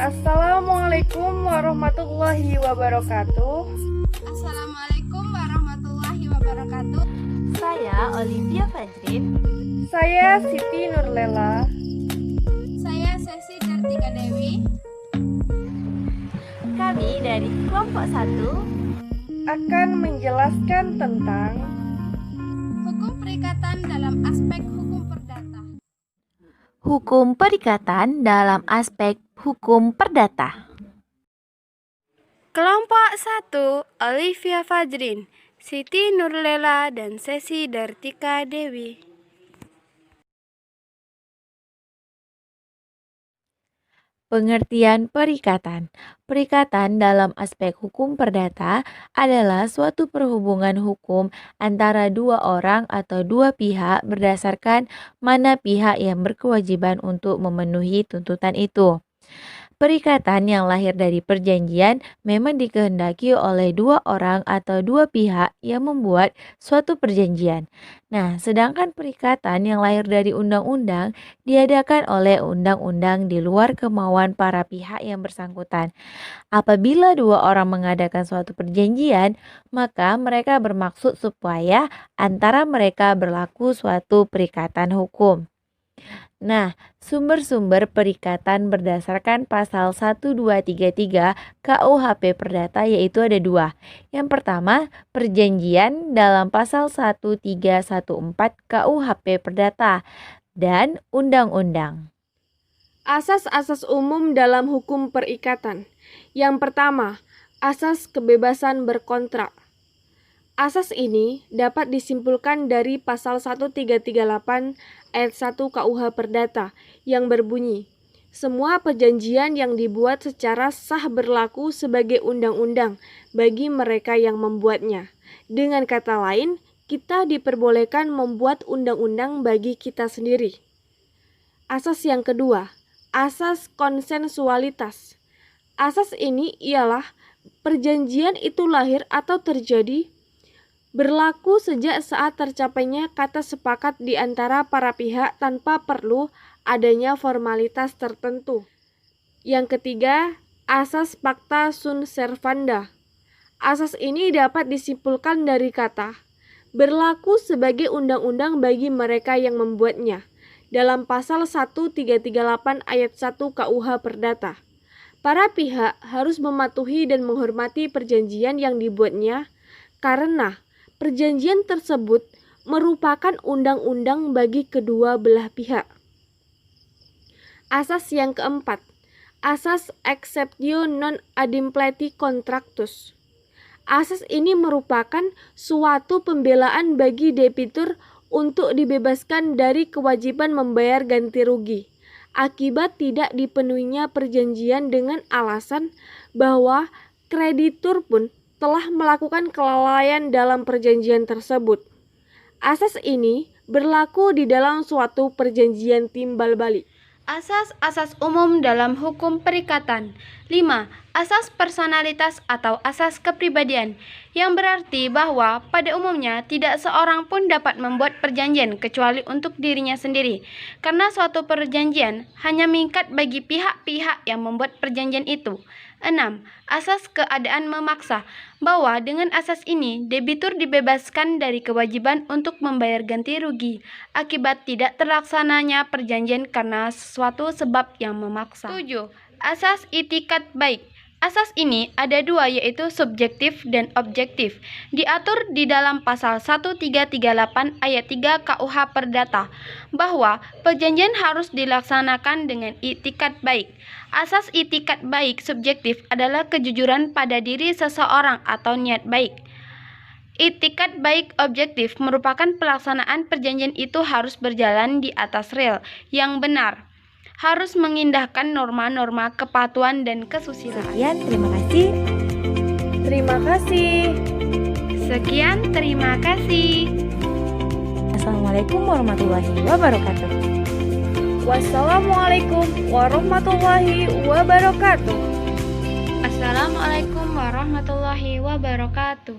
Assalamualaikum warahmatullahi wabarakatuh. Assalamualaikum warahmatullahi wabarakatuh. Saya Olivia Fajrin. Saya Siti Nurlela. Saya Sesi Dartika Dewi. Kami dari kelompok 1 Akan menjelaskan tentang Hukum perikatan dalam aspek hukum perdata. hukum perikatan dalam aspek hukum perdata. Kelompok 1 Olivia Fajrin, Siti Nurlela, dan Sesi Dartika Dewi. Pengertian perikatan. Perikatan dalam aspek hukum perdata adalah suatu perhubungan hukum antara dua orang atau dua pihak berdasarkan mana pihak yang berkewajiban untuk memenuhi tuntutan itu. Perikatan yang lahir dari perjanjian memang dikehendaki oleh dua orang atau dua pihak yang membuat suatu perjanjian. Nah, sedangkan perikatan yang lahir dari undang-undang diadakan oleh undang-undang di luar kemauan para pihak yang bersangkutan. Apabila dua orang mengadakan suatu perjanjian, maka mereka bermaksud supaya antara mereka berlaku suatu perikatan hukum. Nah, sumber-sumber perikatan berdasarkan pasal 1233 KUHP Perdata yaitu ada dua. Yang pertama, perjanjian dalam pasal 1314 KUHP Perdata dan undang-undang. Asas-asas umum dalam hukum perikatan. Yang pertama, asas kebebasan berkontrak. Asas ini dapat disimpulkan dari pasal 1338 ayat 1 KUH Perdata yang berbunyi, semua perjanjian yang dibuat secara sah berlaku sebagai undang-undang bagi mereka yang membuatnya. Dengan kata lain, kita diperbolehkan membuat undang-undang bagi kita sendiri. Asas yang kedua, asas konsensualitas. Asas ini ialah perjanjian itu lahir atau terjadi berlaku sejak saat tercapainya kata sepakat di antara para pihak tanpa perlu adanya formalitas tertentu. Yang ketiga, asas pacta sunt servanda. Asas ini dapat disimpulkan dari kata berlaku sebagai undang-undang bagi mereka yang membuatnya dalam pasal 1338 ayat 1 KUH Perdata. Para pihak harus mematuhi dan menghormati perjanjian yang dibuatnya karena perjanjian tersebut merupakan undang-undang bagi kedua belah pihak. Asas yang keempat, asas exceptio non adimpleti contractus. Asas ini merupakan suatu pembelaan bagi debitur untuk dibebaskan dari kewajiban membayar ganti rugi akibat tidak dipenuhinya perjanjian dengan alasan bahwa kreditur pun telah melakukan kelalaian dalam perjanjian tersebut. Asas ini berlaku di dalam suatu perjanjian timbal balik. Asas-asas umum dalam hukum perikatan. 5. Asas personalitas atau asas kepribadian, yang berarti bahwa pada umumnya tidak seorang pun dapat membuat perjanjian kecuali untuk dirinya sendiri, karena suatu perjanjian hanya mengikat bagi pihak-pihak yang membuat perjanjian itu. 6. Asas keadaan memaksa, bahwa dengan asas ini debitur dibebaskan dari kewajiban untuk membayar ganti rugi akibat tidak terlaksananya perjanjian karena suatu sebab yang memaksa. 7. Asas itikat baik. Asas ini ada dua, yaitu subjektif dan objektif. Diatur di dalam pasal 1338 ayat 3 KUH Perdata bahwa perjanjian harus dilaksanakan dengan itikat baik. Asas itikat baik subjektif adalah kejujuran pada diri seseorang atau niat baik. Itikat baik objektif merupakan pelaksanaan perjanjian itu harus berjalan di atas rel yang benar, harus mengindahkan norma-norma kepatuhan dan kesusilaan. Sekian, terima kasih. terima kasih. Sekian, terima kasih. Assalamualaikum warahmatullahi wabarakatuh. Wassalamualaikum warahmatullahi wabarakatuh. Assalamualaikum warahmatullahi wabarakatuh.